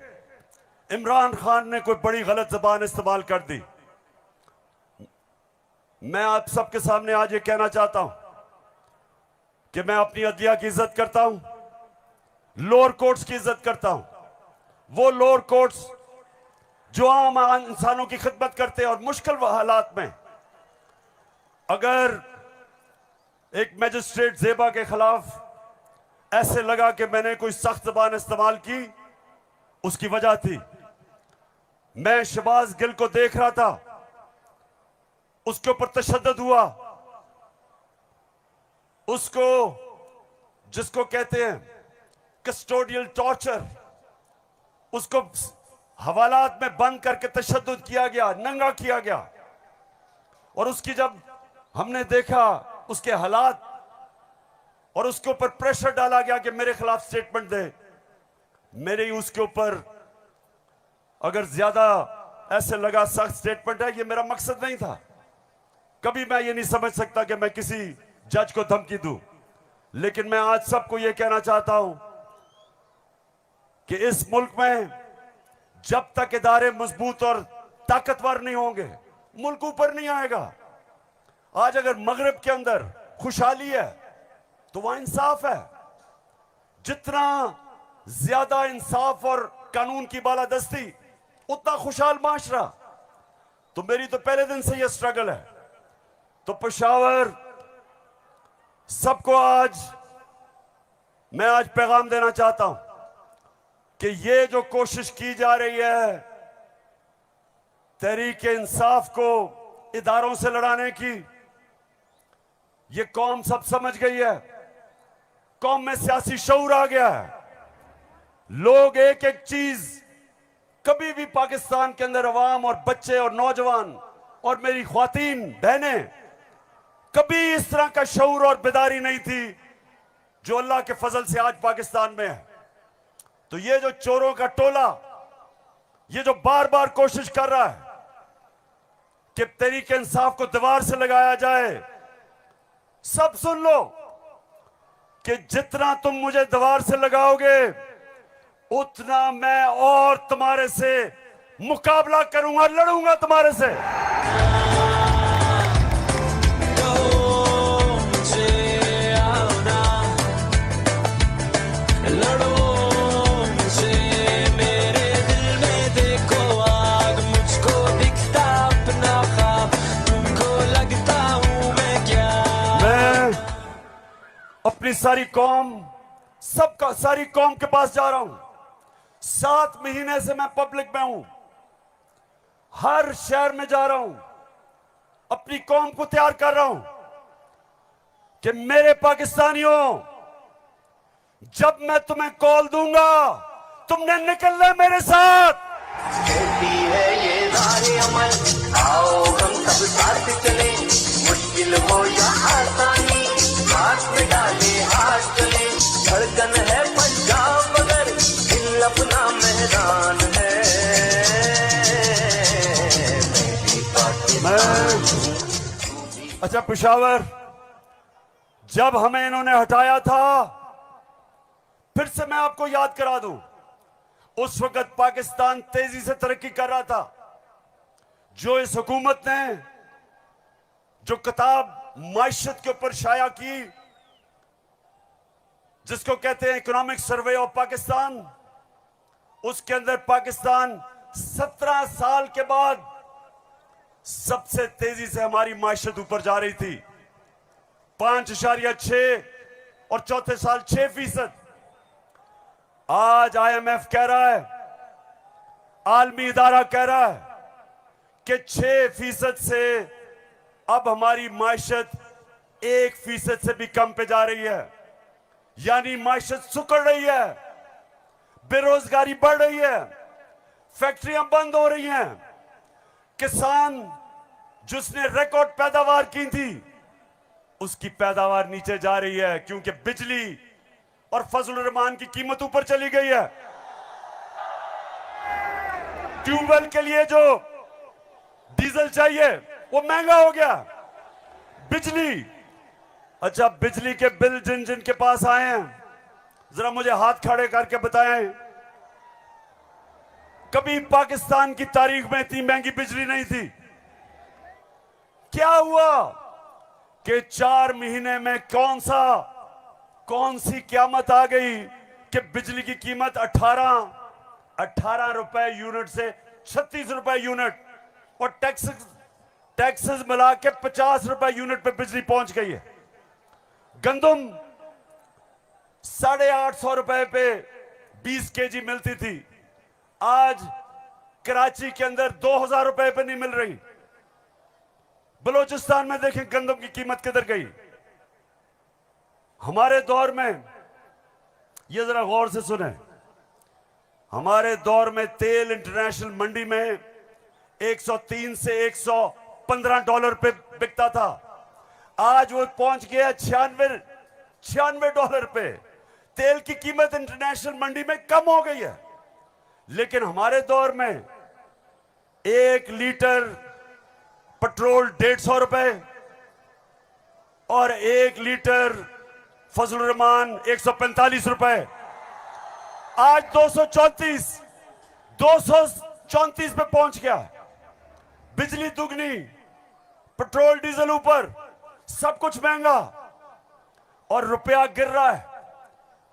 इमरान खान ने कोई बड़ी गलत जबान इस्तेमाल कर दी। मैं आप सबके सामने आज ये कहना चाहता हूं कि मैं अपनी अदलिया की इज्जत करता हूं, लोअर कोर्ट्स की इज्जत करता हूं। वो लोअर कोर्ट्स जो आम इंसानों की खिदमत करते हैं और मुश्किल हालात में अगर एक मैजिस्ट्रेट ज़ेबा के खिलाफ ऐसे लगा कि मैंने कोई सख्त जबान इस्तेमाल की, उसकी वजह थी मैं शहबाज गिल को देख रहा था, उसके ऊपर तशद्दुद हुआ, उसको जिसको कहते हैं कस्टोडियल टॉर्चर, उसको हवालात में बंद करके तशद्दुद किया गया, नंगा किया गया। और उसकी जब हमने देखा उसके हालात और उसके ऊपर प्रेशर डाला गया कि मेरे खिलाफ स्टेटमेंट दे, मेरे ही उसके ऊपर अगर ज्यादा ऐसे लगा सख्त स्टेटमेंट है, ये मेरा मकसद नहीं था। कभी मैं ये नहीं समझ सकता कि मैं किसी जज को धमकी दूं। लेकिन मैं आज सबको ये कहना चाहता हूं कि इस मुल्क में जब तक इदारे मजबूत और ताकतवर नहीं होंगे, मुल्क ऊपर नहीं आएगा। आज अगर मगरिब के अंदर खुशहाली है तो वहां इंसाफ है। जितना ज्यादा इंसाफ और कानून की बालादस्ती उतना खुशहाल माशरा। तो मेरी तो पहले दिन से यह स्ट्रगल है। तो पेशावर सबको मैं आज पैगाम देना चाहता हूं कि ये जो कोशिश की जा रही है तहरीक इंसाफ को इदारों से लड़ाने की, ये कौम सब समझ गई है। कौम में सियासी शऊर आ गया है। लोग एक एक चीज, कभी भी पाकिस्तान के अंदर अवाम और बच्चे और नौजवान और मेरी ख्वातीन बहनें, कभी इस तरह का शऊर और बेदारी नहीं थी जो अल्लाह के फजल से आज पाकिस्तान में है। तो ये जो चोरों का टोला, ये जो बार बार कोशिश कर रहा है कि तहरीक इंसाफ को दीवार से लगाया जाए, सब सुन लो कि जितना तुम मुझे दीवार से लगाओगे उतना मैं और तुम्हारे से मुकाबला करूंगा, लड़ूंगा तुम्हारे से। सारी कौम, सबका सारी कौम के पास जा रहा हूं। 7 महीने से मैं पब्लिक में हूं, हर शहर में जा रहा हूं, अपनी कौम को तैयार कर रहा हूं कि मेरे पाकिस्तानियों, जब मैं तुम्हें कॉल दूंगा तुमने निकलना है मेरे साथ। है ये राहे अमल, आओ हम सब साथ चले, मुश्किल हो या आसानी, हाथ में डाले हाथ चले, धड़कन है पंजाब मगर दिल अपना मेहरान है। अच्छा पेशावर, जब हमें इन्होंने हटाया था, फिर से मैं आपको याद करा दूं, उस वक्त पाकिस्तान तेजी से तरक्की कर रहा था। जो इस हुकूमत ने जो किताब माइशत के ऊपर शाया की, जिसको कहते हैं इकोनॉमिक सर्वे ऑफ पाकिस्तान, उसके अंदर पाकिस्तान 17 साल के बाद सबसे तेजी से हमारी माइशत ऊपर जा रही थी। 5.6 और चौथे साल 6%। आज IMF कह रहा है, आलमी इदारा कह रहा है कि 6% से अब हमारी माइशत 1% से भी कम पे जा रही है। यानी माइशत सुकड़ रही है, बेरोजगारी बढ़ रही है, फैक्ट्रियां बंद हो रही हैं, किसान जिसने रिकॉर्ड पैदावार की थी उसकी पैदावार नीचे जा रही है, क्योंकि बिजली और फजल रहमान की कीमत ऊपर चली गई है। ट्यूबवेल के लिए जो डीजल चाहिए वो महंगा हो गया। बिजली, अच्छा बिजली के बिल जिन जिन के पास आए हैं, जरा मुझे हाथ खड़े करके बताएं, कभी पाकिस्तान की तारीख में इतनी महंगी बिजली नहीं थी। क्या हुआ कि 4 महीने में कौन सी क़यामत आ गई कि बिजली की कीमत 18 रुपए यूनिट से 36 रुपए यूनिट, और टैक्सेस मिला के 50 रुपए यूनिट पे बिजली पहुंच गई है। गंदम 850 रुपए पे 20 केजी मिलती थी, आज कराची के अंदर 2000 रुपए पे नहीं मिल रही। बलूचिस्तान में देखें गंदम की कीमत किधर गई। हमारे दौर में, ये जरा गौर से सुने, हमारे दौर में तेल इंटरनेशनल मंडी में 103 से 115 डॉलर पे बिकता था, आज वो पहुंच गया 96 डॉलर पे। तेल की कीमत इंटरनेशनल मंडी में कम हो गई है, लेकिन हमारे दौर में 1 लीटर पेट्रोल 150 रुपए और 1 लीटर फजल रहमान 145 रुपए, आज 234 पे पहुंच गया। बिजली दुगनी, पेट्रोल डीजल ऊपर, सब कुछ महंगा और रुपया गिर रहा है।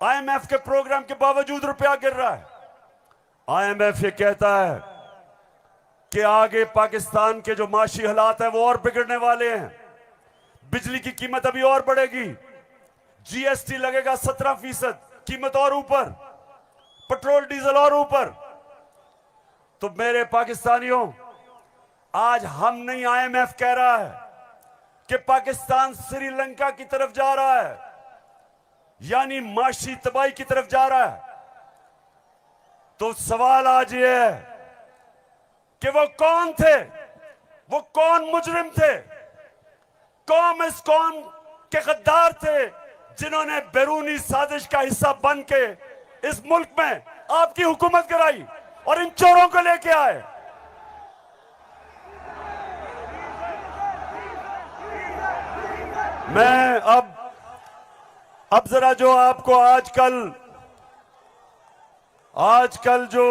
IMF के प्रोग्राम के बावजूद रुपया गिर रहा है। IMF ये कहता है कि आगे पाकिस्तान के जो माशी हालात है वो और बिगड़ने वाले हैं, बिजली की कीमत अभी और बढ़ेगी, GST लगेगा 17%, कीमत और ऊपर, पेट्रोल डीजल और ऊपर। तो मेरे पाकिस्तानियों, आज हम नहीं, IMF कह रहा है कि पाकिस्तान श्रीलंका की तरफ जा रहा है, यानी माशी तबाही की तरफ जा रहा है। तो सवाल आज ये है कि वो कौन थे, वो कौन मुजरिम थे, कौन इस कौम के गद्दार थे जिन्होंने बैरूनी साजिश का हिस्सा बन के इस मुल्क में आपकी हुकूमत कराई और इन चोरों को लेके आए। मैं अब जरा जो आपको आजकल जो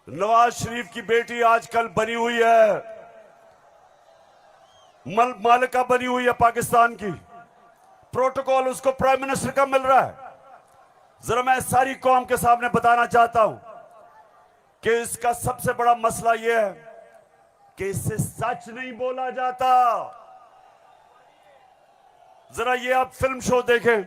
नवाज शरीफ की बेटी आजकल बनी हुई है, मालिका बनी हुई है पाकिस्तान की, प्रोटोकॉल उसको प्राइम मिनिस्टर का मिल रहा है। जरा मैं सारी कौम के सामने बताना चाहता हूं कि इसका सबसे बड़ा मसला यह है कि इससे सच नहीं बोला जाता। जरा ये आप फिल्म शो देखें,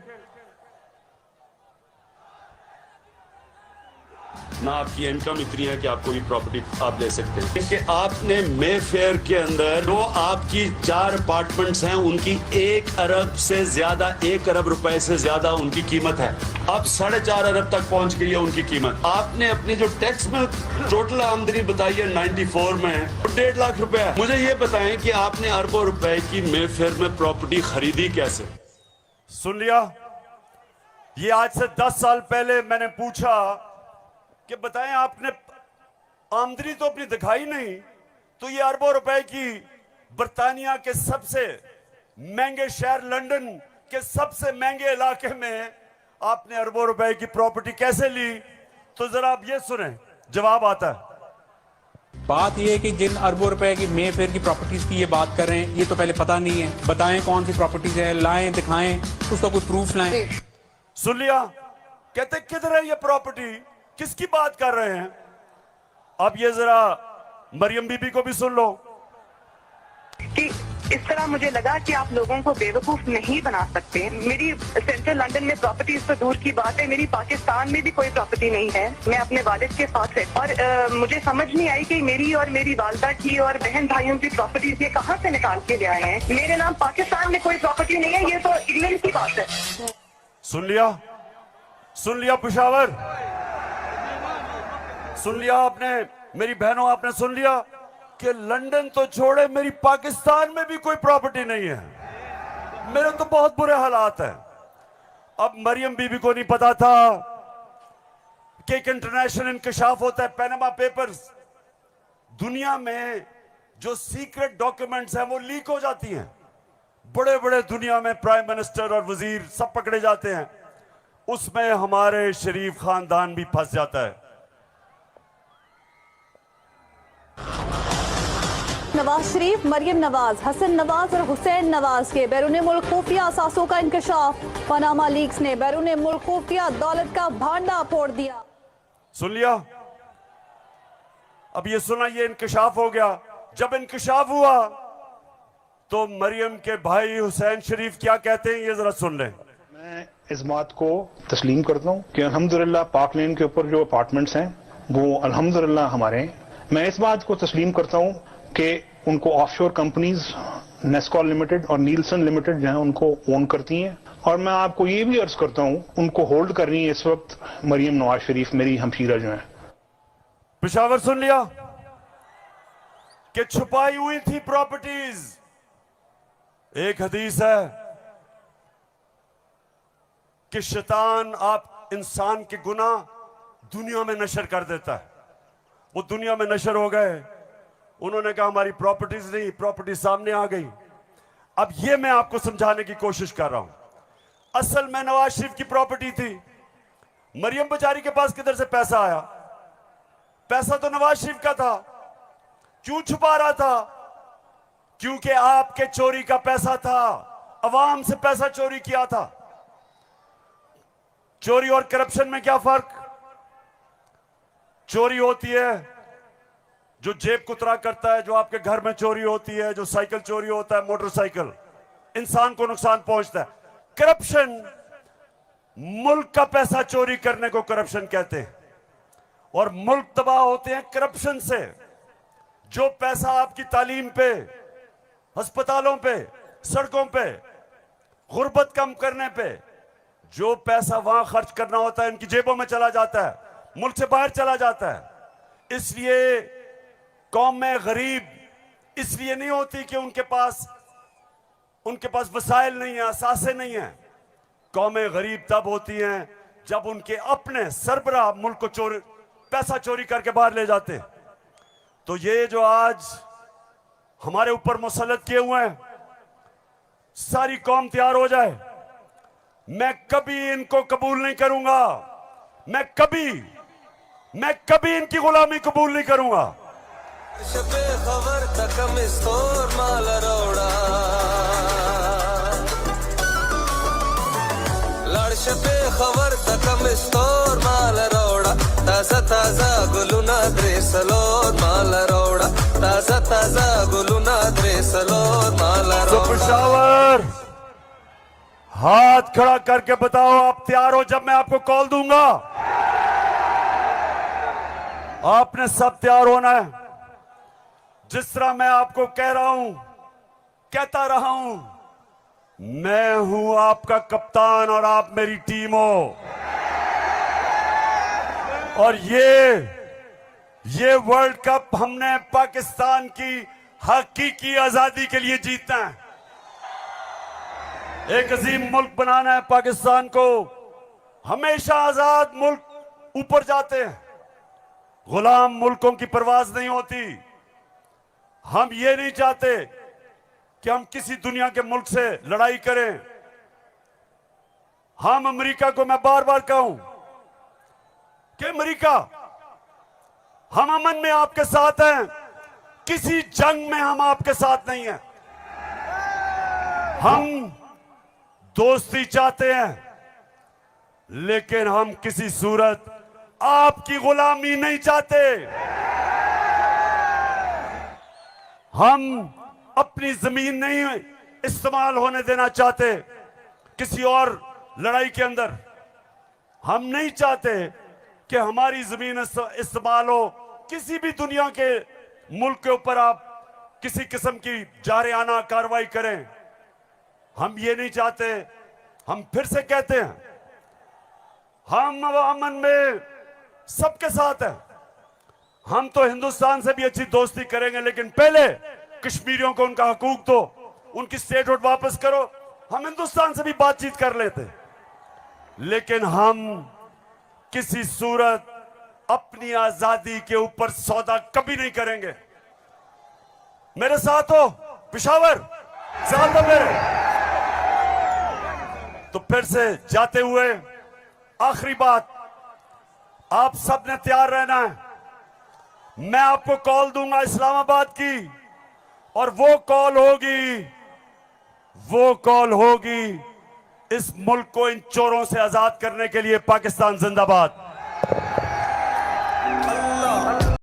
ना आपकी इनकम इतनी है कि आपको ये प्रॉपर्टी आप ले सकते हैं कि आपने मेफेयर के अंदर जो आपकी 4 अपार्टमेंट्स हैं उनकी 1 अरब से ज्यादा, 1 अरब रुपए से ज्यादा उनकी कीमत है। अब 4.5 अरब तक पहुंच गई है उनकी कीमत। आपने अपनी जो टैक्स में टोटल आमदनी बताई है 94 में 1.5 लाख रुपए है। मुझे ये बताएं कि आपने अरबों रुपए की मेफेयर में प्रॉपर्टी खरीदी कैसे? सुन लिया, ये आज से 10 साल पहले मैंने पूछा कि बताएं आपने आमदनी तो अपनी दिखाई नहीं, तो ये अरबों रुपए की बर्तानिया के सबसे महंगे शहर लंदन के सबसे महंगे इलाके में आपने अरबों रुपए की प्रॉपर्टी कैसे ली? तो जरा आप ये सुने, जवाब आता है। बात ये है कि जिन अरबों रुपए की मेफेयर की प्रॉपर्टीज की ये बात कर रहे हैं, ये तो पहले पता नहीं है। बताएं कौन सी प्रॉपर्टीज है, लाएं, दिखाएं, उसका कोई प्रूफ लाएं। सुन लिया, कहते किधर है ये प्रॉपर्टी, किसकी बात कर रहे हैं? अब ये जरा मरियम बीबी को भी सुन लो कि इस तरह मुझे लगा कि आप लोगों को बेवकूफ नहीं बना सकते। मेरी सेंट्रल लंदन में प्रॉपर्टीज तो दूर की बात है, मेरी पाकिस्तान में भी कोई प्रॉपर्टी नहीं है। मैं अपने वालिद के साथ है और मुझे समझ नहीं आई कि मेरी और मेरी वालदा की और बहन भाइयों की प्रॉपर्टीज ये कहाँ से निकाल के ले आए हैं। मेरे नाम पाकिस्तान में कोई प्रॉपर्टी नहीं है, ये तो इंग्लैंड की बात है। सुन लिया पेशावर, सुन लिया आपने, मेरी बहनों आपने सुन लिया कि लंदन तो छोड़े मेरी पाकिस्तान में भी कोई प्रॉपर्टी नहीं है। मेरे तो बहुत बुरे हालात हैं। अब मरियम बीबी को नहीं पता था कि एक इंटरनेशनल इंकशाफ होता है, पैनामा पेपर्स। दुनिया में जो सीक्रेट डॉक्यूमेंट्स हैं वो लीक हो जाती हैं। बड़े बड़े दुनिया में प्राइम मिनिस्टर और वजीर सब पकड़े जाते हैं, उसमें हमारे शरीफ खानदान भी फंस जाता है। नवाज शरीफ, मरियम नवाज, हसन नवाज और हुसैन नवाज के बैरून मुल्क खुफिया असासों का इंकशाफ। पनामा लीक्स ने बैरून मुल्क खुफिया दौलत का भांडा फोड़ दिया। सुन लिया, अब ये सुना, ये इंकशाफ हो गया। जब इंकशाफ हुआ तो मरियम के भाई हुसैन शरीफ क्या कहते हैं, ये जरा सुन लें। मैं इस बात को तस्लीम करता हूँ कि अल्हम्दुलिल्लाह पाक लेन के ऊपर जो अपार्टमेंट्स हैं वो अल्हम्दुलिल्लाह हमारे हैं। मैं इस बात को तस्लीम करता हूँ कि उनको ऑफशोर कंपनीज नेस्कॉल लिमिटेड और नीलसन लिमिटेड जो है उनको ओन करती हैं। और मैं आपको ये भी अर्ज करता हूँ उनको होल्ड कर रही है इस वक्त मरियम नवाज शरीफ, मेरी हमशीरा जो है। पेशावर सुन लिया कि छुपाई हुई थी प्रॉपर्टीज। एक हदीस है कि शैतान आप इंसान के गुनाह दुनिया में नशर कर देता है। वो दुनिया में नशर हो गए, उन्होंने कहा हमारी प्रॉपर्टीज नहीं, प्रॉपर्टी सामने आ गई। अब ये मैं आपको समझाने की कोशिश कर रहा हूं। असल में नवाज शरीफ की प्रॉपर्टी थी। मरियम बेचारी के पास किधर से पैसा आया? पैसा तो नवाज शरीफ का था। क्यों छुपा रहा था? क्योंकि आपके चोरी का पैसा था, अवाम से पैसा चोरी किया था। चोरी और करप्शन में क्या फर्क? चोरी होती है जो जेब कुतरा करता है, जो आपके घर में चोरी होती है, जो साइकिल चोरी होता है, मोटरसाइकिल, इंसान को नुकसान पहुंचता है। करप्शन, मुल्क का पैसा चोरी करने को करप्शन कहते हैं, और मुल्क तबाह होते हैं करप्शन से। जो पैसा आपकी तालीम पे, अस्पतालों पे, सड़कों पे, गुर्बत कम करने पे, जो पैसा वहां खर्च करना होता है इनकी जेबों में चला जाता है, मुल्क से बाहर चला जाता है। इसलिए कौम में गरीब इसलिए नहीं होती कि उनके पास वसाइल नहीं है, असासे नहीं है। कौमें गरीब तब होती हैं जब उनके अपने सरबराह मुल्क को पैसा चोरी करके बाहर ले जाते हैं। तो ये जो आज हमारे ऊपर मुसल्लत किए हुए हैं, सारी कौम तैयार हो जाए। मैं कभी इनको कबूल नहीं करूंगा, मैं कभी इनकी गुलामी कबूल नहीं करूंगा। खबर तकम स्टोर माल रोड़ा लड़श पे खबर तकम स्टोर माल रोड़ा ताजा ताजा गुलुना द्रेसलोर माल रोड़ा ताजा ताजा गुलुना द्रेसलोर माल रोड़ा। पेशावर हाथ खड़ा करके बताओ आप तैयार हो जब मैं आपको कॉल दूंगा? आपने सब तैयार होना है। जिस तरह मैं आपको कह रहा हूं, कहता रहा हूं, मैं हूं आपका कप्तान और आप मेरी टीम हो। और ये वर्ल्ड कप हमने पाकिस्तान की हकीकी आजादी के लिए जीतना है। एक अजीम मुल्क बनाना है पाकिस्तान को। हमेशा आजाद मुल्क ऊपर जाते हैं, गुलाम मुल्कों की परवाज नहीं होती। हम ये नहीं चाहते कि हम किसी दुनिया के मुल्क से लड़ाई करें। हम अमेरिका को मैं बार बार कहूं कि अमेरिका, हम अमन में आपके साथ हैं, किसी जंग में हम आपके साथ नहीं हैं। हम दोस्ती चाहते हैं, लेकिन हम किसी सूरत आपकी गुलामी नहीं चाहते। हम अपनी जमीन नहीं इस्तेमाल होने देना चाहते किसी और लड़ाई के अंदर। हम नहीं चाहते कि हमारी जमीन इस्तेमाल हो किसी भी दुनिया के मुल्क के ऊपर आप किसी किस्म की जारियाना कार्रवाई करें। हम ये नहीं चाहते। हम फिर से कहते हैं, हम अमन में सबके साथ हैं। हम तो हिंदुस्तान से भी अच्छी दोस्ती करेंगे, लेकिन पहले कश्मीरियों को उनका हकूक दो, उनकी स्टेटहुड वापस करो। हम हिंदुस्तान से भी बातचीत कर लेते, लेकिन हम किसी सूरत अपनी आजादी के ऊपर सौदा कभी नहीं करेंगे। मेरे साथ हो पिशावर, साथ हो मेरे। तो फिर से जाते हुए आखिरी बात, आप सब ने तैयार रहना है। मैं आपको कॉल दूंगा इस्लामाबाद की, और वो कॉल होगी इस मुल्क को इन चोरों से आजाद करने के लिए। पाकिस्तान जिंदाबाद।